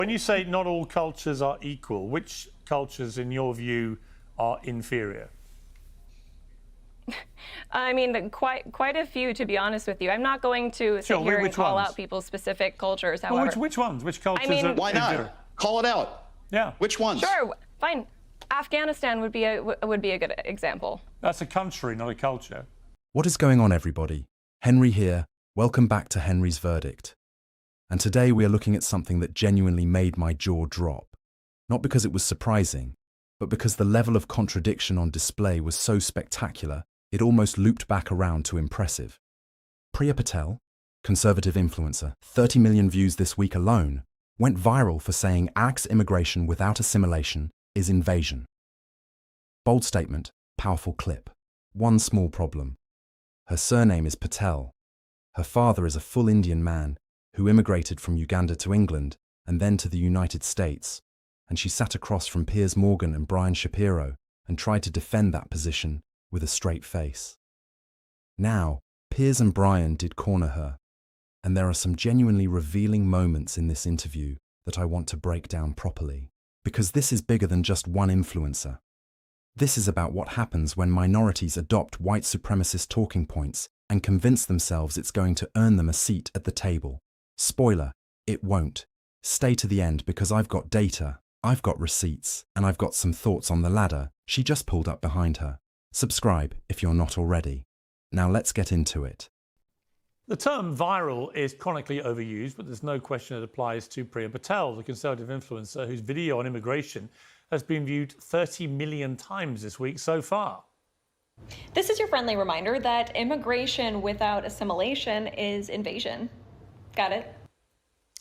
When you say not all cultures are equal, which cultures, in your view, are inferior? I mean, quite a few, to be honest with you. I'm not going to sit here and call out people's specific cultures, however. Well, which ones? Which cultures are why not? inferior? Call it out. Yeah. Which ones? Sure, fine. Afghanistan would be a good example. That's a country, not a culture. What is going on, everybody? Henry here. Welcome back to Henry's Verdict. And today we are looking at something that genuinely made my jaw drop. Not because it was surprising, but because the level of contradiction on display was so spectacular, it almost looped back around to impressive. Priya Patel, conservative influencer, 30 million views this week alone, went viral for saying Alex immigration without assimilation is invasion. Bold statement, powerful clip. One small problem. Her surname is Patel. Her father is a full Indian man who immigrated from Uganda to England and then to the United States, and she sat across from Piers Morgan and Shapiro and tried to defend that position with a straight face. Now, Piers and Brian did corner her, and there are some genuinely revealing moments in this interview that I want to break down properly, because this is bigger than just one influencer. This is about what happens when minorities adopt white supremacist talking points and convince themselves it's going to earn them a seat at the table. Spoiler, it won't. Stay to the end because I've got data, I've got receipts, and I've got some thoughts on the ladder she just pulled up behind her. Subscribe if you're not already. Now let's get into it. The term viral is chronically overused, but there's no question it applies to Priya Patel, the conservative influencer whose video on immigration has been viewed 30 million times this week so far. This is your friendly reminder that immigration without assimilation is invasion. Got it?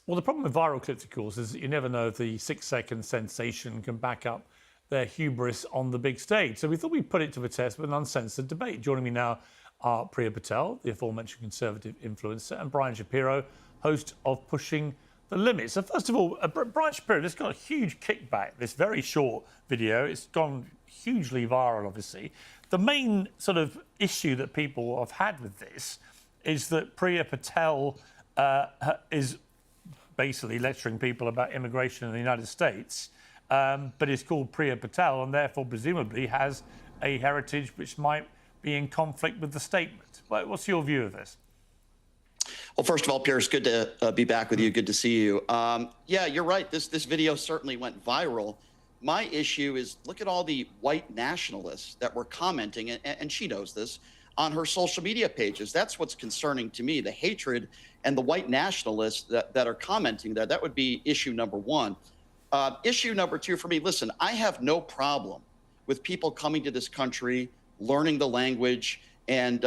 Well, the problem with viral clips, of course, is that you never know if the 6-second sensation can back up their hubris on the big stage. So we thought we'd put it to the test with an uncensored debate. Joining me now are Priya Patel, the aforementioned conservative influencer, and Brian Shapiro, host of Pushing the Limits. So first of all, Brian Shapiro, this got a huge kickback, this very short video. It's gone hugely viral, obviously. The main sort of issue that people have had with this is that Priya Patel is basically lecturing people about immigration in the United States, but it's called Priya Patel and therefore presumably has a heritage which might be in conflict with the statement. What's your view of this? Well, first of all, Piers, good to be back with you. Good to see you. Yeah, you're right. This video certainly went viral. My issue is look at all the white nationalists that were commenting, and she knows this, on her social media pages. That's what's concerning to me, the hatred and the white nationalists that are commenting there. That would be issue number one. Issue number two for me, listen, I have no problem with people coming to this country, learning the language, and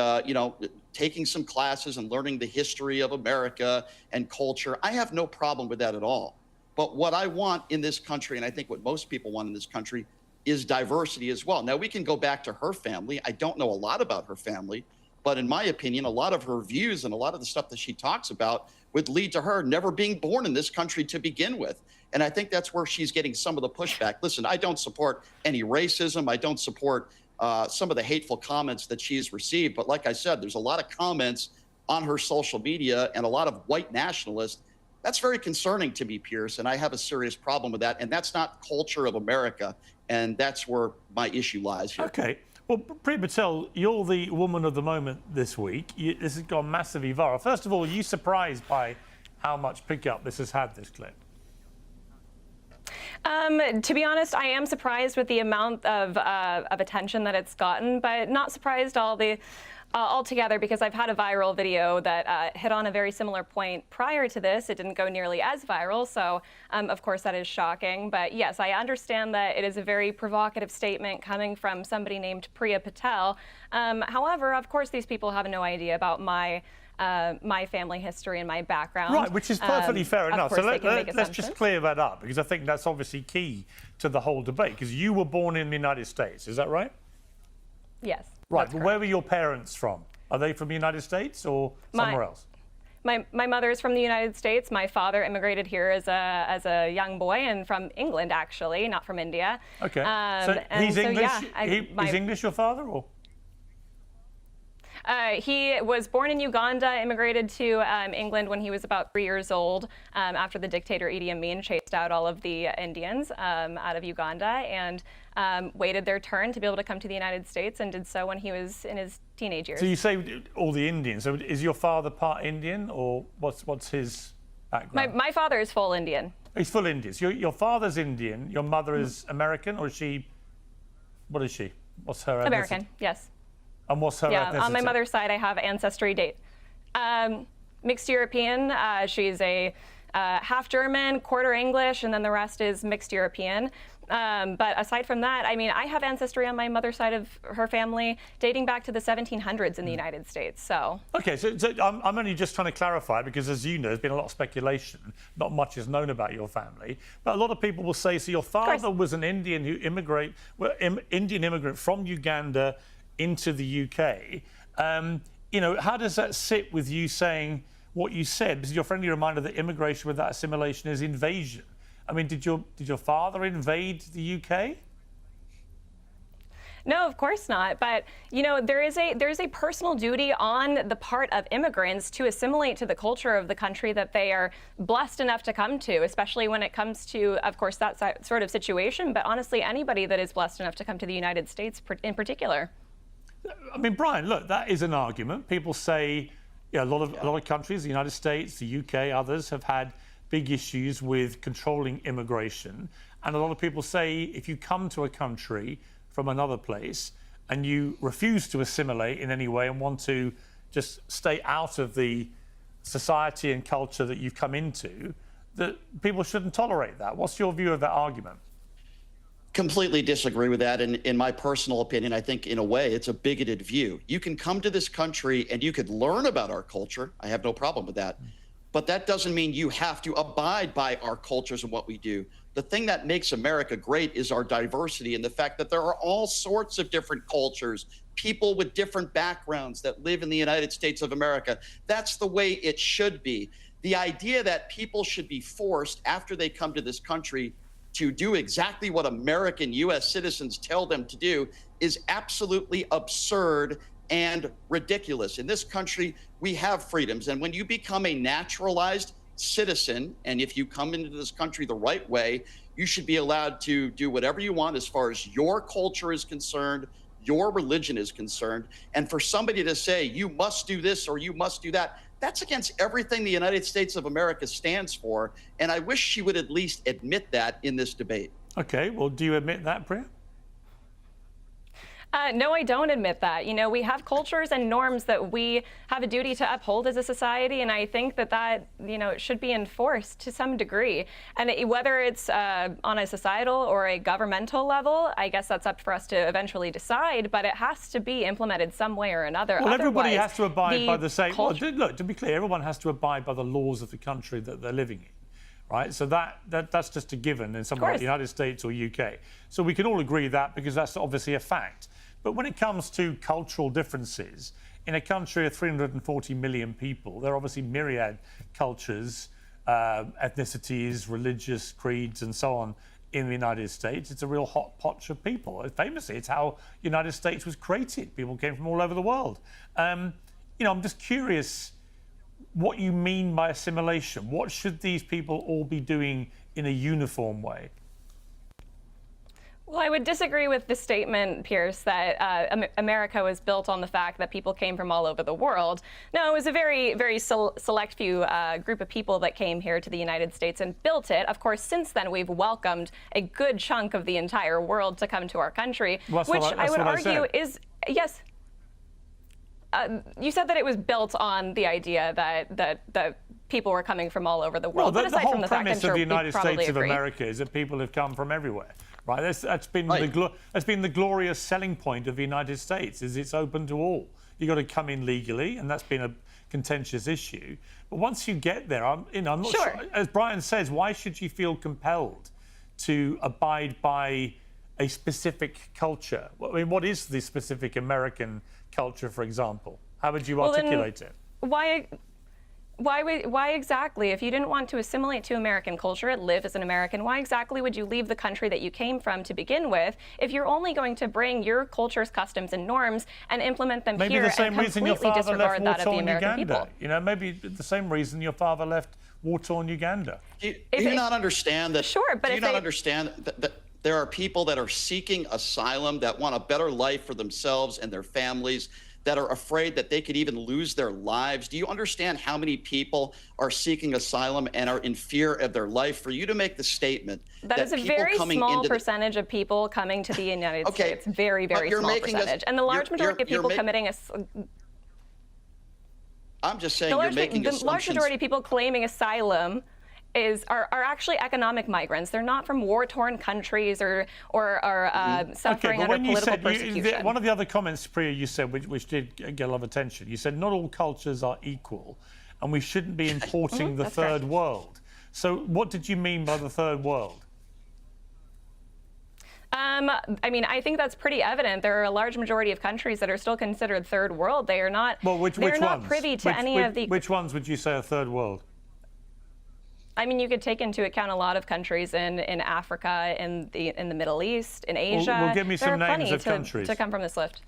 taking some classes and learning the history of America and culture. I have no problem with that at all. But what I want in this country, and I think what most people want in this country, is diversity as well. Now, we can go back to her family. I don't know a lot about her family, but in my opinion, a lot of her views and a lot of the stuff that she talks about would lead to her never being born in this country to begin with. And I think that's where she's getting some of the pushback. Listen, I don't support any racism. I don't support some of the hateful comments that she's received. But like I said, there's a lot of comments on her social media and a lot of white nationalists. That's very concerning to me, Piers, and I have a serious problem with that. And that's not culture of America. And that's where my issue lies here. Okay. Well, Priya Patel, you're the woman of the moment this week. This has gone massively viral. First of all, are you surprised by how much pickup this has had, this clip? To be honest, I am surprised with the amount of attention that it's gotten, but not surprised altogether because I've had a viral video that hit on a very similar point prior to this. It didn't go nearly as viral, so of course that is shocking. But yes, I understand that it is a very provocative statement coming from somebody named Priya Patel. However, of course, these people have no idea about my family history and my background. Right, which is perfectly fair enough. So let's just clear that up, because I think that's obviously key to the whole debate, because you were born in the United States, is that right? Yes. Right, but where were your parents from? Are they from the United States or somewhere else? My mother is from the United States. My father immigrated here as a young boy and from England, actually, not from India. Okay, so he's English? Yeah, he's English, your father, or? He was born in Uganda, immigrated to England when he was about 3 years old after the dictator Idi Amin chased out all of the Indians out of Uganda, and waited their turn to be able to come to the United States, and did so when he was in his teenage years. So you say all the Indians. So is your father part Indian, or what's his background? My father is full Indian. He's full Indian. So your father's Indian, your mother is American, or is she, what is she? What's her ethnicity? American, yes. And what's her ethnicity? On my mother's side, I have ancestry date. Mixed European. She's a half German, quarter English, and then the rest is mixed European. But aside from that, I mean, I have ancestry on my mother's side of her family dating back to the 1700s in the United States. So okay, so I'm only just trying to clarify, because as you know, there's been a lot of speculation. Not much is known about your family, but a lot of people will say, so your father was an Indian who Indian immigrant from Uganda into the UK. You know, how does that sit with you saying what you said? Because your friendly reminder that immigration without assimilation is invasion. I mean, did your father invade the UK? no, of course not. But you know, there is a personal duty on the part of immigrants to assimilate to the culture of the country that they are blessed enough to come to, especially when it comes to, of course, that sort of situation. But honestly, anybody that is blessed enough to come to the United States in particular. I mean, Brian, look, that is an argument. People say, yeah, a lot of countries, the United States, the UK, others have had big issues with controlling immigration. And a lot of people say if you come to a country from another place and you refuse to assimilate in any way and want to just stay out of the society and culture that you've come into, that people shouldn't tolerate that. What's your view of that argument? Completely disagree with that. And in my personal opinion, I think in a way it's a bigoted view. You can come to this country and you could learn about our culture. I have no problem with that. But that doesn't mean you have to abide by our cultures and what we do. The thing that makes America great is our diversity and the fact that there are all sorts of different cultures, people with different backgrounds that live in the United States of America. That's the way it should be. The idea that people should be forced after they come to this country to do exactly what American U.S. citizens tell them to do is absolutely absurd and ridiculous. In this country, we have freedoms. And when you become a naturalized citizen, and if you come into this country the right way, you should be allowed to do whatever you want as far as your culture is concerned, your religion is concerned. And for somebody to say, you must do this or you must do that, that's against everything the United States of America stands for. And I wish she would at least admit that in this debate. Okay, well, do you admit that, Priya? No, I don't admit that. You know, we have cultures and norms that we have a duty to uphold as a society, and I think that you know, should be enforced to some degree. And whether it's on a societal or a governmental level, I guess that's up for us to eventually decide, but it has to be implemented some way or another. Well, everybody Otherwise, has to abide by the same... Well, culture... look, to be clear, everyone has to abide by the laws of the country that they're living in. Right, so that's just a given in somewhere like the United States or UK. So we can all agree that, because that's obviously a fact. But when it comes to cultural differences, in a country of 340 million people, there are obviously myriad cultures, ethnicities, religious creeds, and so on in the United States. It's a real hot pot of people. Famously, it's how the United States was created. People came from all over the world. You know, I'm just curious what you mean by assimilation. What should these people all be doing in a uniform way? Well, I would disagree with the statement, Piers, that America was built on the fact that people came from all over the world. No, it was a very, very select few group of people that came here to the United States and built it. Of course, since then, we've welcomed a good chunk of the entire world to come to our country, which I would argue is, yes. You said that it was built on the idea that people were coming from all over the world. Well, but aside from the fact, I'm sure the United States of agree. America is that people have come from everywhere. Right, that's been the glorious selling point of the United States, is it's open to all. You've got to come in legally, and that's been a contentious issue. But once you get there, I'm not sure. As Brian says, why should you feel compelled to abide by a specific culture? I mean, what is the specific American culture, for example? How would you articulate it? Why exactly? If you didn't want to assimilate to American culture, live as an American, why exactly would you leave the country that you came from to begin with if you're only going to bring your culture's customs and norms and implement them Maybe here the same and reason your completely father left disregard that of the war-torn American Uganda. people? You know, maybe the same reason your father left war-torn Uganda. Do you not understand that? Sure, but do you if not they- understand that there are people that are seeking asylum that want a better life for themselves and their families, that are afraid that they could even lose their lives? Do you understand how many people are seeking asylum and are in fear of their life? For you to make the statement that is a people very coming small into percentage of people coming to the United Okay, States. Very, very but you're small making percentage. And the large majority of people committing I'm just saying the you're large, making the assumptions. large majority of people claiming asylum are actually economic migrants. They're not from war-torn countries or suffering but under when you political said, persecution. one of the other comments, Priya, you said, which did get a lot of attention, you said not all cultures are equal and we shouldn't be importing the that's third correct. world. So what did you mean by the third world? I mean, I think that's pretty evident. There are a large majority of countries that are still considered third world. They are not. Well, they're not ones? privy to any of the. Which ones would you say are third world? I mean, you could take into account a lot of countries in Africa, in the Middle East, in Asia. Well, give me some there are names plenty of countries. to come from this list.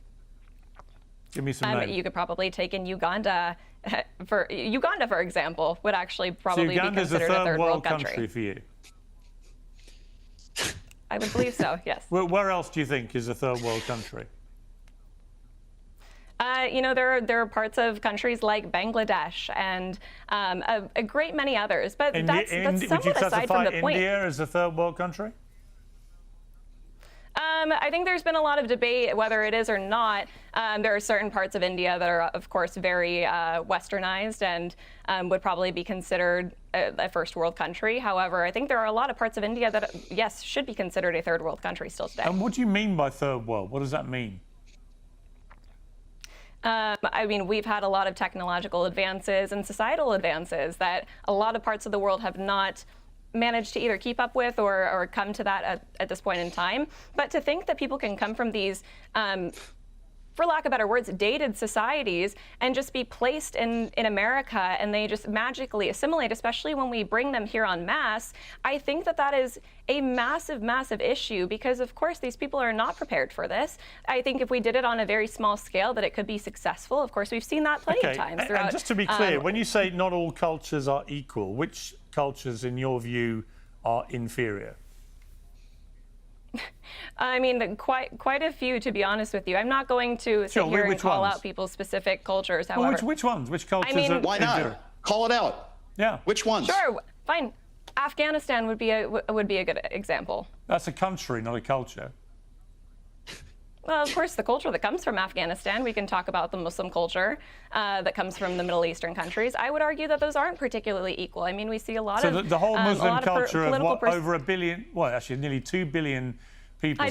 Give me some names. You could probably take in Uganda. For example, would actually So probably be Uganda's a considered a third world country for you. I would believe so. Yes. Where else do you think is a third world country? You know, there are parts of countries like Bangladesh and a great many others, but that's would you somewhat aside from classify the point. India as a third world country? I think there's been a lot of debate whether it is or not. There are certain parts of India that are, of course, very westernized and would probably be considered a first world country. However, I think there are a lot of parts of India that, yes, should be considered a third world country still today. And what do you mean by third world? What does that mean? I mean, we've had a lot of technological advances and societal advances that a lot of parts of the world have not managed to either keep up with or come to that at this point in time. But to think that people can come from these, for lack of better words, dated societies and just be placed in America and they just magically assimilate, especially when we bring them here en masse, I think that is a massive, massive issue because, of course, these people are not prepared for this. I think if we did it on a very small scale, that it could be successful. Of course, we've seen that plenty of times throughout. And just to be clear, when you say not all cultures are equal, which cultures, in your view, are inferior? I mean, quite a few, to be honest with you. I'm not going to sit here and call out people's specific cultures, however. Well, which ones? Which cultures I mean, are Why not? inferior? Call it out. Yeah. Which ones? Sure, fine. Afghanistan would be a good example. That's a country, not a culture. Well, of course, the culture that comes from Afghanistan, we can talk about the Muslim culture that comes from the Middle Eastern countries. I would argue that those aren't particularly equal. I mean, we see a lot of... So the whole Muslim culture of what, political over a billion, well, actually nearly 2 billion people. I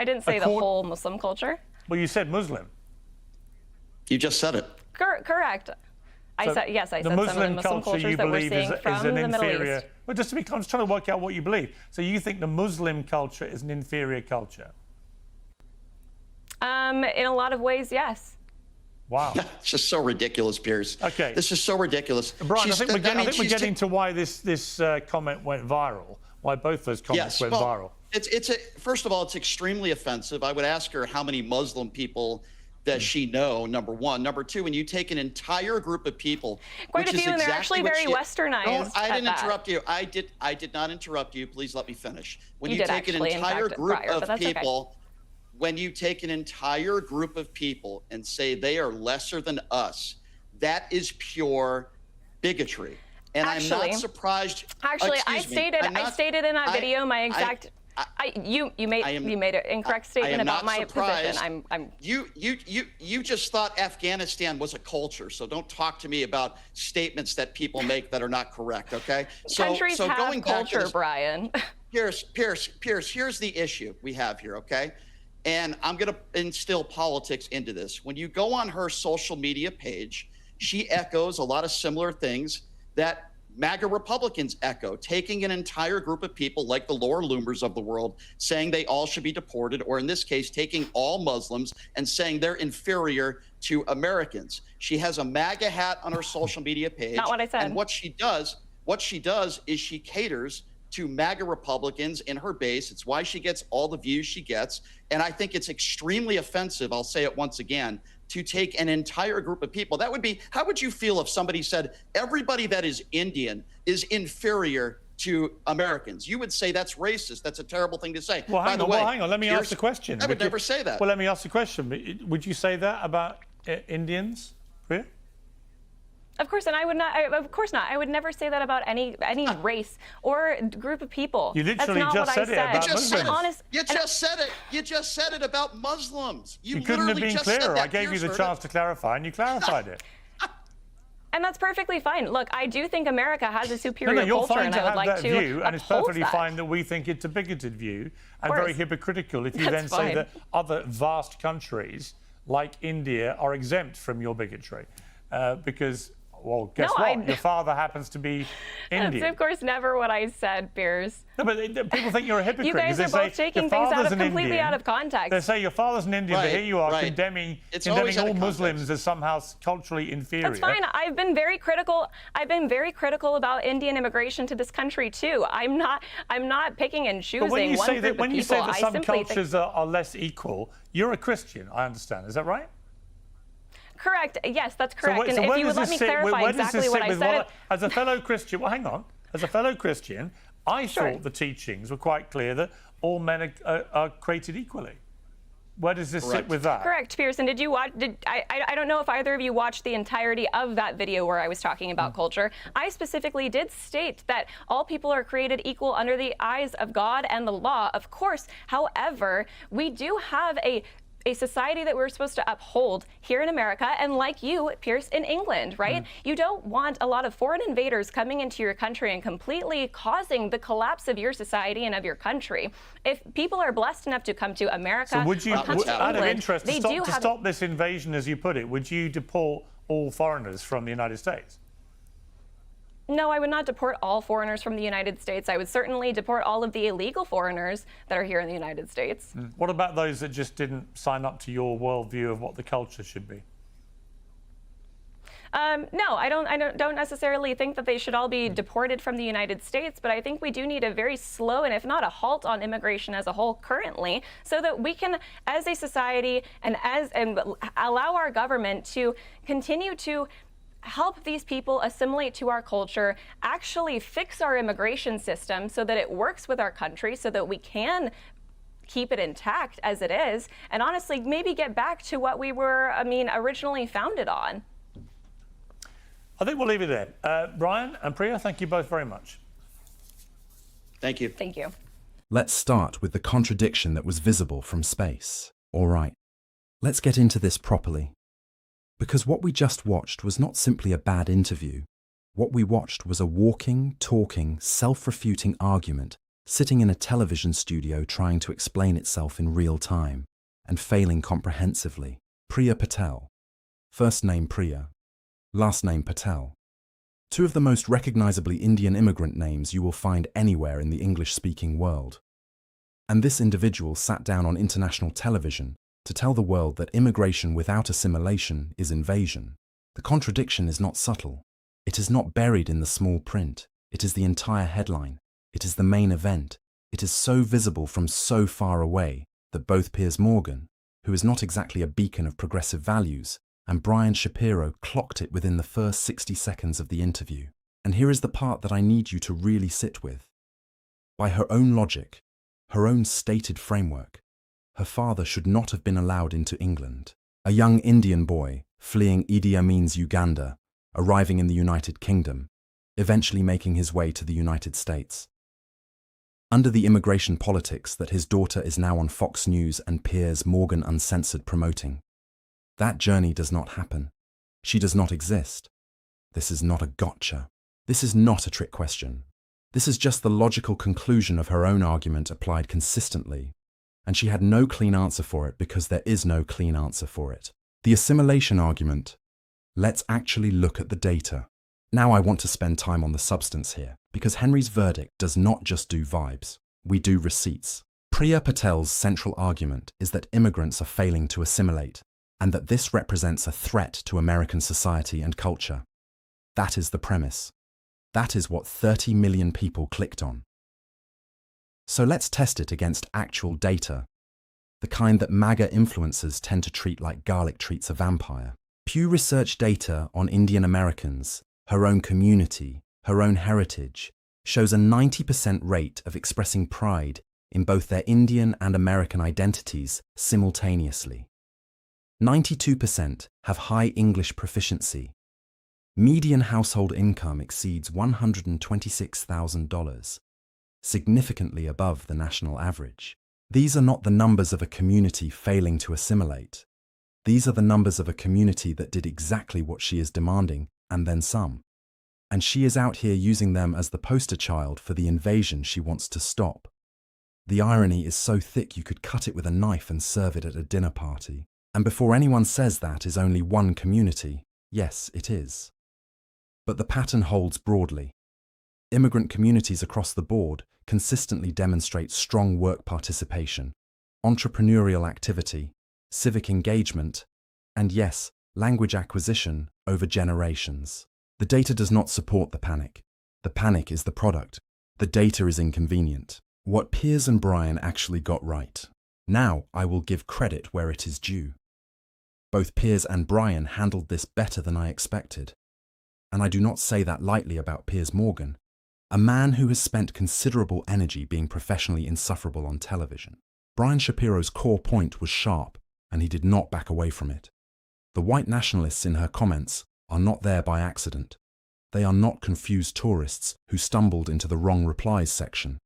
didn't say the whole Muslim culture. Well, you said Muslim. You just said it. Correct. I said some of the Muslim cultures that we're seeing from the Middle East. Well, just to be, I'm just trying to work out what you believe. So you think the Muslim culture is an inferior culture? In a lot of ways, yes. Wow. It's just so ridiculous, Piers. Okay. This is so ridiculous. Brian, I think we're getting to why this comment went viral, why both those comments went viral. First of all, it's extremely offensive. I would ask her how many Muslim people does she know, number one. Number two, when you take an entire group of people, quite a few, and they're actually very westernized. No, I didn't interrupt you. I did not interrupt you. Please let me finish. When you take an entire group of people, when you take an entire group of people and say they are lesser than us, that is pure bigotry. And I'm not surprised. Actually, I stated in that video my exact. You made an incorrect statement about my position. You just thought Afghanistan was a culture, so don't talk to me about statements that people make that are not correct. Okay? Countries have culture, Brian. Pierce, here's the issue we have here. Okay? And I'm going to instill politics into this. When you go on her social media page, she echoes a lot of similar things that MAGA Republicans echo, taking an entire group of people like the Laura Loomers of the world, saying they all should be deported, or in this case, taking all Muslims and saying they're inferior to Americans. She has a MAGA hat on her social media page. Not what I said. And what she does is she caters to MAGA Republicans in her base. It's why she gets all the views she gets. And I think it's extremely offensive, I'll say it once again, to take an entire group of people. That would be, how would you feel if somebody said everybody that is Indian is inferior to Americans? You would say that's racist. That's a terrible thing to say. Well, hang on. Let me ask the question. I would never say that. Well, let me ask the question. Would you say that about Indians, Priya? Of course, and I would not. Of course not. I would never say that about any race or group of people. You literally That's not just what said I it about said. Muslims. You just said it. You just said it about Muslims. You couldn't have been clearer. I gave you the chance to clarify, and you clarified it. And that's perfectly fine. Look, I do think America has a superior you're culture, fine and to I would have like that to view, and it's uphold perfectly that. fine that we think it's a bigoted view and very hypocritical if you then That's say fine. that other vast countries like India are exempt from your bigotry because. Well, guess what? Your father happens to be Indian. That's, of course, never what I said, Piers. No, but people think you're a hypocrite. You guys are both taking things completely out of context. They say your father's an Indian, but here you are condemning all Muslims as somehow culturally inferior. That's fine. I've been very critical. I've been very critical about Indian immigration to this country too. I'm not picking and choosing but when you one say group that, of when you people, say that I some simply cultures are less equal, you're a Christian. I understand. Is that right? Correct. Yes, that's correct. So and if you would let me clarify exactly what I said. As a fellow Christian, well, hang on. As a fellow Christian, I thought the teachings were quite clear that all men are created equally. Where does this sit with that? Correct, Pearson. Did you watch? I don't know if either of you watched the entirety of that video where I was talking about culture. I specifically did state that all people are created equal under the eyes of God and the law, of course. However, we do have a society that we're supposed to uphold here in America, and like you, Pierce, in England, right? You don't want a lot of foreign invaders coming into your country and completely causing the collapse of your society and of your country. If people are blessed enough to come to America, so would you, or come to out of England, interest, to stop this invasion, as you put it, would you deport all foreigners from the United States? No, I would not deport all foreigners from the United States. I would certainly deport all of the illegal foreigners that are here in the United States. What about those that just didn't sign up to your worldview of what the culture should be? No, I don't necessarily think that they should all be deported from the United States, but I think we do need a very slow and if not a halt on immigration as a whole currently, so that we can, as a society and allow our government to continue to help these people assimilate to our culture, actually fix our immigration system so that it works with our country, so that we can keep it intact as it is, and honestly, maybe get back to what we were, originally founded on. I think we'll leave it there. Brian and Priya, thank you both very much. Thank you. Thank you. Let's start with the contradiction that was visible from space. All right, let's get into this properly. Because what we just watched was not simply a bad interview. What we watched was a walking, talking, self-refuting argument sitting in a television studio trying to explain itself in real time and failing comprehensively. Priya Patel. First name Priya, last name Patel. Two of the most recognizably Indian immigrant names you will find anywhere in the English-speaking world. And this individual sat down on international television to tell the world that immigration without assimilation is invasion. The contradiction is not subtle. It is not buried in the small print. It is the entire headline. It is the main event. It is so visible from so far away that both Piers Morgan, who is not exactly a beacon of progressive values, and Brian Shapiro clocked it within the first 60 seconds of the interview. And here is the part that I need you to really sit with. By her own logic, her own stated framework, her father should not have been allowed into England. A young Indian boy fleeing Idi Amin's Uganda, arriving in the United Kingdom, eventually making his way to the United States. Under the immigration politics that his daughter is now on Fox News and Piers Morgan Uncensored promoting. That journey does not happen. She does not exist. This is not a gotcha. This is not a trick question. This is just the logical conclusion of her own argument applied consistently. And she had no clean answer for it because there is no clean answer for it. The assimilation argument. Let's actually look at the data. Now I want to spend time on the substance here, because Henry's verdict does not just do vibes. We do receipts. Priya Patel's central argument is that immigrants are failing to assimilate, and that this represents a threat to American society and culture. That is the premise. That is what 30 million people clicked on. So let's test it against actual data, the kind that MAGA influencers tend to treat like garlic treats a vampire. Pew Research data on Indian Americans, her own community, her own heritage, shows a 90% rate of expressing pride in both their Indian and American identities simultaneously. 92% have high English proficiency. Median household income exceeds $126,000, significantly above the national average. These are not the numbers of a community failing to assimilate. These are the numbers of a community that did exactly what she is demanding, and then some. And she is out here using them as the poster child for the invasion she wants to stop. The irony is so thick you could cut it with a knife and serve it at a dinner party. And before anyone says that is only one community, yes, it is. But the pattern holds broadly. Immigrant communities across the board consistently demonstrate strong work participation, entrepreneurial activity, civic engagement, and yes, language acquisition over generations. The data does not support the panic. The panic is the product. The data is inconvenient. What Piers and Brian actually got right. Now I will give credit where it is due. Both Piers and Brian handled this better than I expected. And I do not say that lightly about Piers Morgan, a man who has spent considerable energy being professionally insufferable on television. Brian Shapiro's core point was sharp, and he did not back away from it. The white nationalists in her comments are not there by accident. They are not confused tourists who stumbled into the wrong replies section.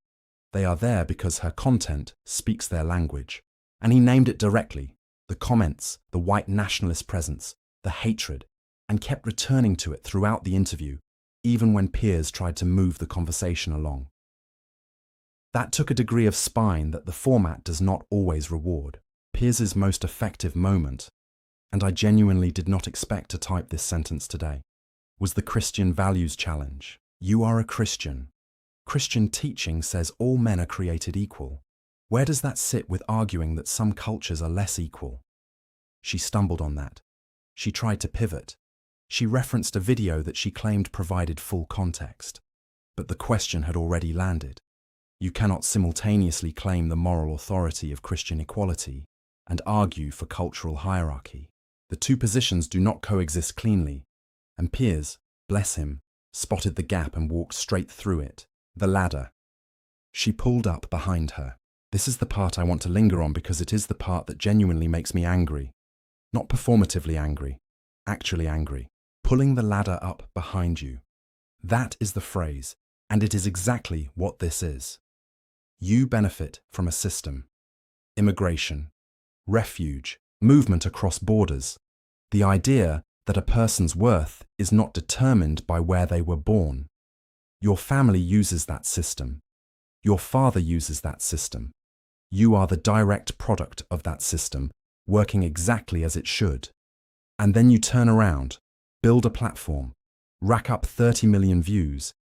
They are there because her content speaks their language. And he named it directly: the comments, the white nationalist presence, the hatred, and kept returning to it throughout the interview, even when Piers tried to move the conversation along. That took a degree of spine that the format does not always reward. Piers's most effective moment, and I genuinely did not expect to type this sentence today, was the Christian values challenge. You are a Christian. Christian teaching says all men are created equal. Where does that sit with arguing that some cultures are less equal? She stumbled on that. She tried to pivot. She referenced a video that she claimed provided full context. But the question had already landed. You cannot simultaneously claim the moral authority of Christian equality and argue for cultural hierarchy. The two positions do not coexist cleanly, and Piers, bless him, spotted the gap and walked straight through it. The ladder. She pulled up behind her. This is the part I want to linger on because it is the part that genuinely makes me angry. Not performatively angry, actually angry. Pulling the ladder up behind you. That is the phrase, and it is exactly what this is. You benefit from a system. Immigration, refuge, movement across borders. The idea that a person's worth is not determined by where they were born. Your family uses that system. Your father uses that system. You are the direct product of that system, working exactly as it should. And then you turn around, build a platform, rack up 30 million views,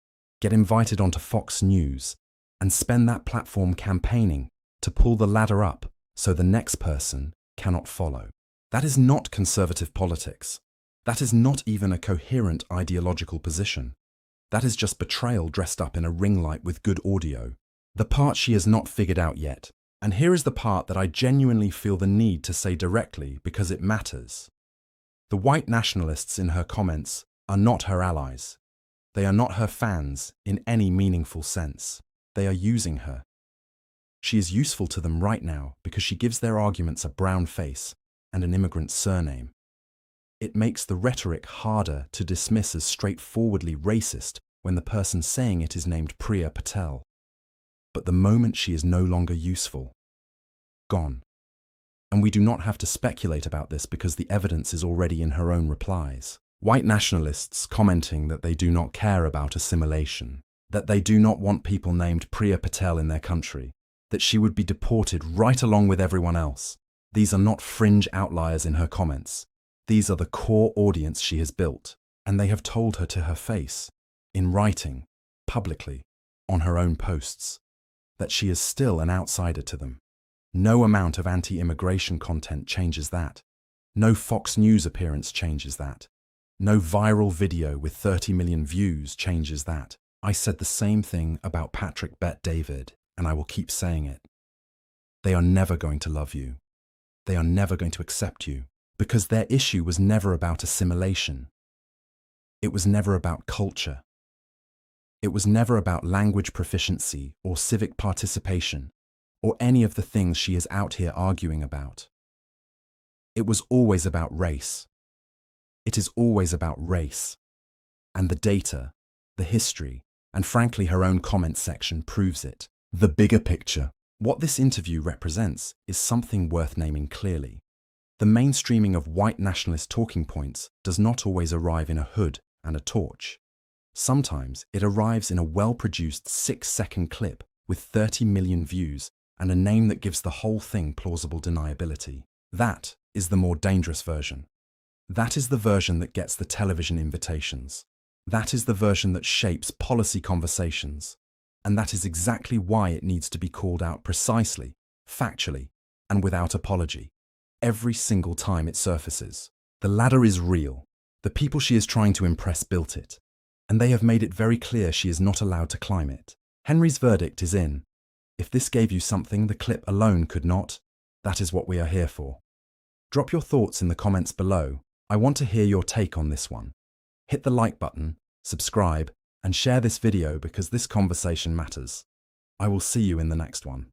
get invited onto Fox News, and spend that platform campaigning to pull the ladder up so the next person cannot follow. That is not conservative politics. That is not even a coherent ideological position. That is just betrayal dressed up in a ring light with good audio. The part she has not figured out yet. And here is the part that I genuinely feel the need to say directly because it matters. The white nationalists in her comments are not her allies. They are not her fans in any meaningful sense. They are using her. She is useful to them right now because she gives their arguments a brown face and an immigrant surname. It makes the rhetoric harder to dismiss as straightforwardly racist when the person saying it is named Priya Patel. But the moment she is no longer useful, gone. And we do not have to speculate about this because the evidence is already in her own replies. White nationalists commenting that they do not care about assimilation, that they do not want people named Priya Patel in their country, that she would be deported right along with everyone else. These are not fringe outliers in her comments. These are the core audience she has built. And they have told her to her face, in writing, publicly, on her own posts, that she is still an outsider to them. No amount of anti-immigration content changes that. No Fox News appearance changes that. No viral video with 30 million views changes that. I said the same thing about Patrick Bet-David, and I will keep saying it. They are never going to love you. They are never going to accept you, because their issue was never about assimilation. It was never about culture. It was never about language proficiency or civic participation or any of the things she is out here arguing about. It was always about race. It is always about race. And the data, the history, and frankly her own comment section proves it. The bigger picture. What this interview represents is something worth naming clearly. The mainstreaming of white nationalist talking points does not always arrive in a hood and a torch. Sometimes it arrives in a well-produced 6-second clip with 30 million views and a name that gives the whole thing plausible deniability. That is the more dangerous version. That is the version that gets the television invitations. That is the version that shapes policy conversations. And that is exactly why it needs to be called out precisely, factually, and without apology. Every single time it surfaces. The ladder is real. The people she is trying to impress built it. And they have made it very clear she is not allowed to climb it. Henry's verdict is in. If this gave you something the clip alone could not, that is what we are here for. Drop your thoughts in the comments below. I want to hear your take on this one. Hit the like button, subscribe, and share this video because this conversation matters. I will see you in the next one.